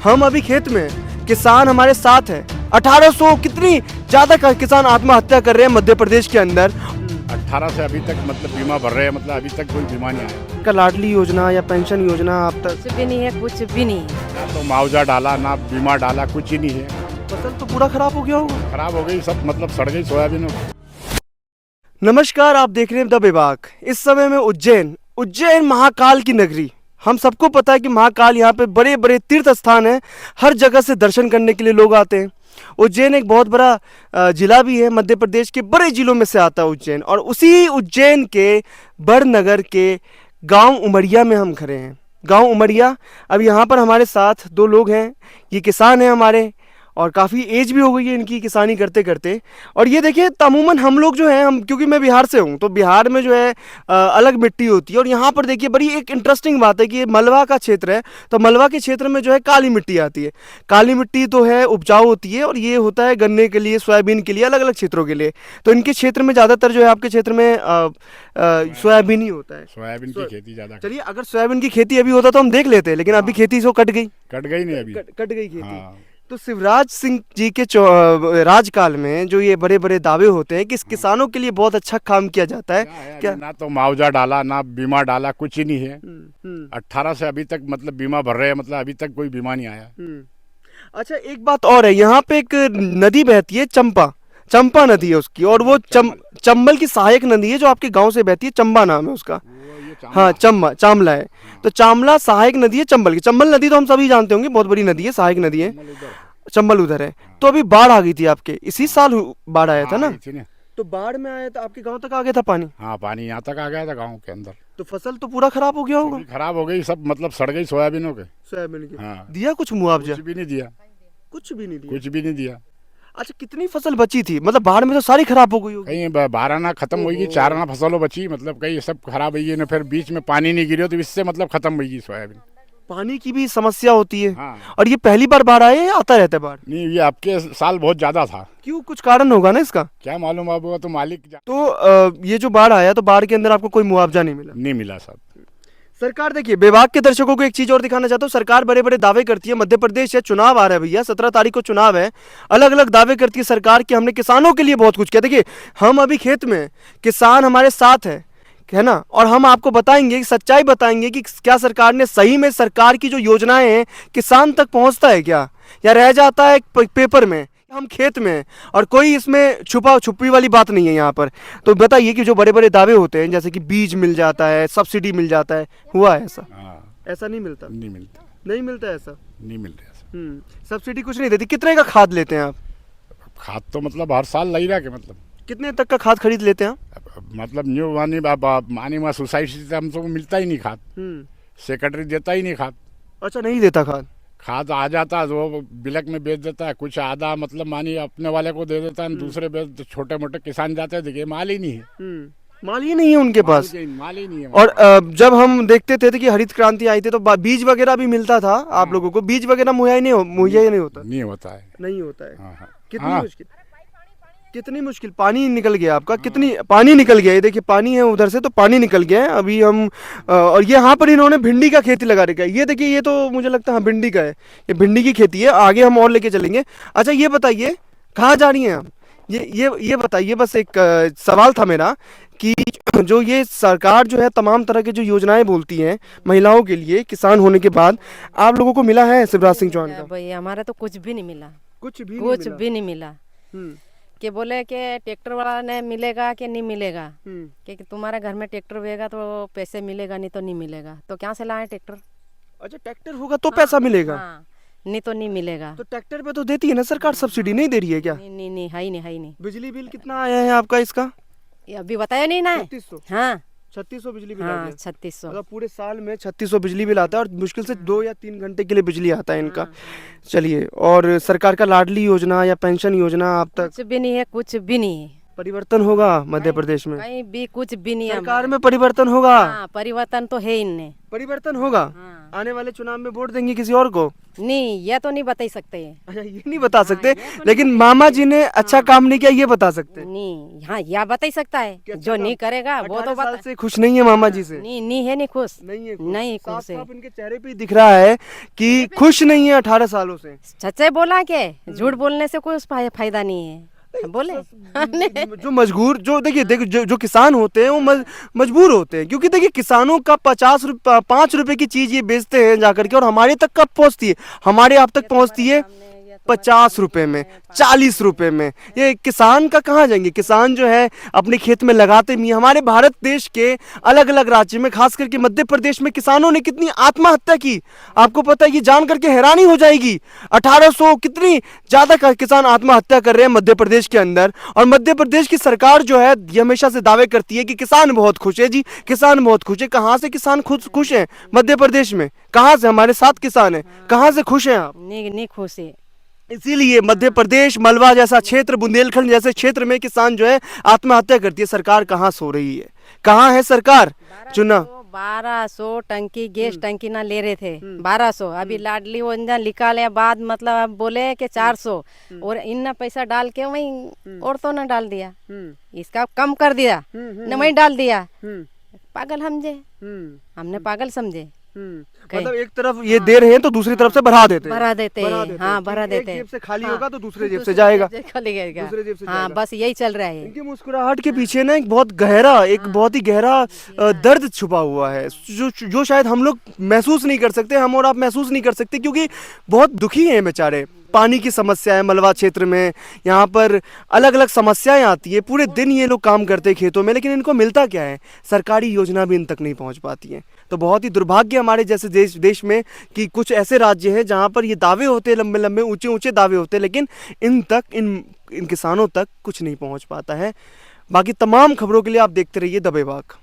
हम अभी खेत में हैं, किसान हमारे साथ है। 1800 कितनी ज्यादा किसान आत्महत्या कर रहे हैं मध्य प्रदेश के अंदर। 18 से अभी तक मतलब बीमा भर रहे हैं, मतलब अभी तक कोई बीमा नहीं आया। का लाडली योजना या पेंशन योजना आप तक कुछ भी नहीं है, कुछ भी नहीं है। ना तो मुआवजा डाला ना बीमा डाला, कुछ ही नहीं है। फसल तो पूरा खराब हो गया होगा। खराब हो गई सब, मतलब सड़ गई सोयाबीन। नमस्कार, आप देख रहे हैं द बेबाक। इस समय में उज्जैन महाकाल की नगरी। हम सबको पता है कि महाकाल यहाँ पे बड़े बड़े तीर्थ स्थान हैं, हर जगह से दर्शन करने के लिए लोग आते हैं। उज्जैन एक बहुत बड़ा जिला भी है, मध्य प्रदेश के बड़े जिलों में से आता है उज्जैन। और उसी उज्जैन के बड़नगर के गांव उमरिया में हम खड़े हैं। गांव उमरिया, अब यहाँ पर हमारे साथ दो लोग हैं, ये किसान हैं हमारे, और काफ़ी एज भी हो गई है इनकी किसानी करते करते। और ये देखिए, तमूमन हम लोग जो हैं, हम क्योंकि मैं बिहार से हूँ तो बिहार में जो है अलग मिट्टी होती है। और यहाँ पर देखिए बड़ी एक इंटरेस्टिंग बात है कि ये मलवा का क्षेत्र है, तो मलवा के क्षेत्र में जो है काली मिट्टी आती है। काली मिट्टी तो है उपजाऊ होती है, और ये होता है गन्ने के लिए, सोयाबीन के लिए, अलग अलग क्षेत्रों के लिए। तो इनके क्षेत्र में ज़्यादातर जो है, आपके क्षेत्र में सोयाबीन ही होता है। सोयाबीन की खेती ज्यादा। चलिए, अगर सोयाबीन की खेती अभी होता तो हम देख लेते, लेकिन अभी खेती सो कट गई नहीं अभी। कट गई खेती। हाँ। तो शिवराज सिंह जी के राजकाल में जो ये बड़े बड़े दावे होते हैं कि किसानों के लिए बहुत अच्छा काम किया जाता है, क्या? ना तो मुआवजा डाला ना बीमा डाला, कुछ ही नहीं है। 18 से अभी तक मतलब बीमा भर रहे हैं, मतलब अभी तक कोई बीमा नहीं आया। अच्छा, एक बात और है, यहाँ पे एक नदी बहती है, चंपा नदी है उसकी, और वो चंबल की सहायक नदी है जो आपके गांव से बहती है। चंबा नाम है उसका। हाँ, चामला है। तो चामला सहायक नदी है चंबल की। चंबल नदी तो हम सभी जानते होंगे, बहुत बड़ी नदी है, सहायक नदी है। चंबल उधर है। तो अभी बाढ़ आ गई थी आपके, इसी साल बाढ़ आया था ना? तो बाढ़ में आया था, आपके गांव तक आ गया था पानी? हाँ, पानी यहाँ तक आ गया था गांव के अंदर। तो फसल तो पूरा खराब हो गया होगा। खराब हो गई सब, मतलब सड़ गई सोयाबीनों के। सोयाबीन की। हाँ। दिया कुछ मुआवजा? कुछ भी नहीं दिया। कुछ भी नहीं दिया। कुछ भी नहीं दिया। अच्छा, कितनी फसल बची थी? मतलब बाढ़ में तो सारी खराब हो गई होगी। कहीं 12 आना खत्म हुई, 4 आना फसलों बची, मतलब कहीं सब खराब हुई है। फिर बीच में पानी नहीं गिरे तो इससे मतलब खत्म हुई सोयाबीन। पानी की भी समस्या होती है। हाँ। और ये पहली बार बाढ़ आए या आता रहता है बाढ़? नहीं, ये आपके साल बहुत ज्यादा था। क्यों, कुछ कारण होगा ना इसका? क्या मालूम, आप तो मालिक तो ये जो बाढ़ आया, तो बाढ़ के अंदर आपको कोई मुआवजा नहीं मिला? नहीं मिला साहब। सरकार, देखिए, विभाग के दर्शकों को एक चीज और दिखाना चाहता हूँ। सरकार बड़े बड़े दावे करती है, मध्य प्रदेश है, चुनाव आ रहा है भैया, 17 तारीख को चुनाव है। अलग अलग दावे करती है सरकार कि हमने किसानों के लिए बहुत कुछ किया। देखिए, हम अभी खेत में हैं, किसान हमारे साथ है ना? और हम आपको बताएंगे, सच्चाई बताएंगे कि क्या सरकार ने सही में, सरकार की जो योजनाएं हैं, किसान तक पहुंचता है क्या, या रह जाता है पेपर में? हम खेत में हैं और कोई इसमें छुपी वाली बात नहीं है यहाँ पर। तो बताइए कि जो बड़े बड़े दावे होते हैं, जैसे कि बीज मिल जाता है, सब्सिडी मिल जाता है, हुआ है ऐसा? ऐसा नहीं मिलता। नहीं मिलता। नहीं मिलता ऐसा। नहीं मिल रहा। सब्सिडी कुछ नहीं देती। कितने का खाद लेते हैं आप? खाद तो मतलब हर साल लग रहा है, मतलब कितने तक का खाद खरीद लेते हैं आप? मतलब न्यू मानी सोसाइटी से हमको मिलता ही नहीं खाद। सेक्रेटरी देता ही नहीं खाद। अच्छा, नहीं देता खाद आ जाता है वो बिलक में बेच देता है, कुछ आधा मतलब मानी अपने वाले को दे देता है, दूसरे छोटे मोटे किसान जाते हैं, देखिए माल ही नहीं है। माल ही नहीं है उनके पास। माल ही नहीं है। और जब हम देखते थे कि हरित क्रांति आई थी तो बीज वगैरह भी मिलता था आप लोगों को। बीज वगैरह मुहैया नहीं होता। नहीं होता है। नहीं होता है। हाँ। कितनी मुश्किल। पानी निकल गया आपका। कितनी पानी निकल गया। ये देखिए, पानी है उधर से, तो पानी निकल गया है अभी हम। और ये यहाँ पर इन्होंने भिंडी का खेती लगा रखा है। ये देखिए, ये तो मुझे लगता है भिंडी का है। ये भिंडी की खेती है। आगे हम और लेके चलेंगे। अच्छा, ये बताइए कहाँ जा रही हैं आप? ये बताइए, बस एक सवाल था मेरा कि जो ये सरकार जो है तमाम तरह की जो योजनाएं बोलती हैं महिलाओं के लिए, किसान होने के बाद, आप लोगों को मिला है शिवराज सिंह चौहान का? भाई, हमारा तो कुछ भी नहीं मिला। कुछ भी नहीं मिला। कि बोले कि ट्रैक्टर वाला ने मिलेगा कि नहीं मिलेगा, कि तुम्हारे घर में ट्रैक्टर होगा तो पैसे मिलेगा, नहीं तो नहीं मिलेगा। तो क्या से लाए ट्रैक्टर? अच्छा, ट्रैक्टर होगा तो पैसा मिलेगा। हाँ, नहीं तो नहीं मिलेगा। तो ट्रैक्टर पे तो देती है ना सरकार, सब्सिडी नहीं दे रही है क्या? नहीं, है ही नहीं। बिजली बिल कितना आया है आपका इसका? ये अभी बताया नहीं ना। 3600। हाँ, 3600 बिजली बिल। हाँ, 3600। मतलब पूरे साल में 3600 बिजली बिल आता है, और मुश्किल से 2 या 3 घंटे के लिए बिजली आता है इनका। चलिए, और सरकार का लाडली योजना या पेंशन योजना आप तक? कुछ भी नहीं है, कुछ भी नहीं है। परिवर्तन होगा मध्य प्रदेश में, कहीं भी कुछ भी नहीं है। सरकार में परिवर्तन होगा, हाँ, परिवर्तन तो है इनने। परिवर्तन होगा। हाँ। आने वाले चुनाव में वोट देंगे किसी और को? नहीं, ये तो नहीं बता ही सकते हैं। अच्छा, ये नहीं बता सकते, लेकिन मामा जी ने अच्छा काम नहीं किया ये बता सकते हैं। नहीं, हाँ, यह बता ही सकता है। कि अच्छा जो काम- नहीं करेगा वो 18 तो साल बता। से खुश नहीं है मामा जी से? नहीं, नहीं है, नहीं खुश। नहीं है नहीं साफ खुश है। साफ इनके चेहरे पे ही दिख रहा है कि खुश नहीं है 18 सालों से। सच्चे बोला के झूठ बोलने से कोई फायदा नहीं है। बोले जो मजबूर, जो देखिए जो किसान होते हैं वो मजबूर होते हैं, क्योंकि देखिए किसानों का 5 रुपए की चीज ये बेचते हैं जाकर के, और हमारे तक कब पहुंचती है? हमारे आप तक पहुंचती है 50 रुपए में, 40 रुपए में। ये किसान का कहाँ जाएंगे? किसान जो है अपने खेत में लगाते भी हैं। हमारे भारत देश के अलग अलग राज्य में, खास करके मध्य प्रदेश में किसानों ने कितनी आत्महत्या की, आपको पता है? ये जान करके हैरानी हो जाएगी। 1800 कितनी ज्यादा किसान आत्महत्या कर रहे हैं मध्य प्रदेश के अंदर, और मध्य प्रदेश की सरकार जो है ये हमेशा से दावे करती है कि किसान बहुत खुश है जी, किसान बहुत खुश है। कहाँ से किसान खुश हैं मध्य प्रदेश में? कहाँ से? हमारे 7 किसान हैं, कहाँ से खुश हैं आप? नहीं खुश है। इसीलिए मध्य प्रदेश, मलवा जैसा क्षेत्र, बुंदेलखंड जैसे क्षेत्र में किसान जो है आत्महत्या करती है। सरकार कहाँ सो रही है? कहाँ है सरकार? चुना 1200 टंकी गैस टंकी ना ले रहे थे। 1200 अभी लाडली योजना निकाले बाद मतलब अब बोले कि 400, और इनने पैसा डाल के वही औरतों ने डाल दिया। इसका कम कर दिया न, वही डाल दिया। पागल समझे, हमने पागल समझे। मतलब एक तरफ ये दे रहे हैं तो दूसरी तरफ से बढ़ा देते हैं। भरा देते हैं। हाँ, भरा एक देते जेब हैं। से खाली हाँ, होगा तो दूसरे जेब से जाएगा। खाली जाएगा। दूसरे जेब से हाँ, जाएगा। बस यही चल रहा है। इनकी मुस्कुराहट के पीछे ना एक बहुत ही गहरा दर्द छुपा हुआ है, जो शायद हम लोग महसूस नहीं कर सकते, हम और आप महसूस नहीं कर सकते, क्योंकि बहुत दुखी हैं बेचारे। पानी की समस्या है मलवा क्षेत्र में, यहाँ पर अलग अलग समस्याएं आती है। पूरे दिन ये लोग काम करते हैं खेतों में, लेकिन इनको मिलता क्या है? सरकारी योजना भी इन तक नहीं पहुँच पाती है। तो बहुत ही दुर्भाग्य हमारे जैसे देश में कि कुछ ऐसे राज्य हैं जहाँ पर ये दावे होते हैं, लंबे लंबे ऊंचे ऊंचे दावे होते हैं, लेकिन इन किसानों तक कुछ नहीं पहुँच पाता है। बाकी तमाम खबरों के लिए आप देखते रहिए द बेबाक।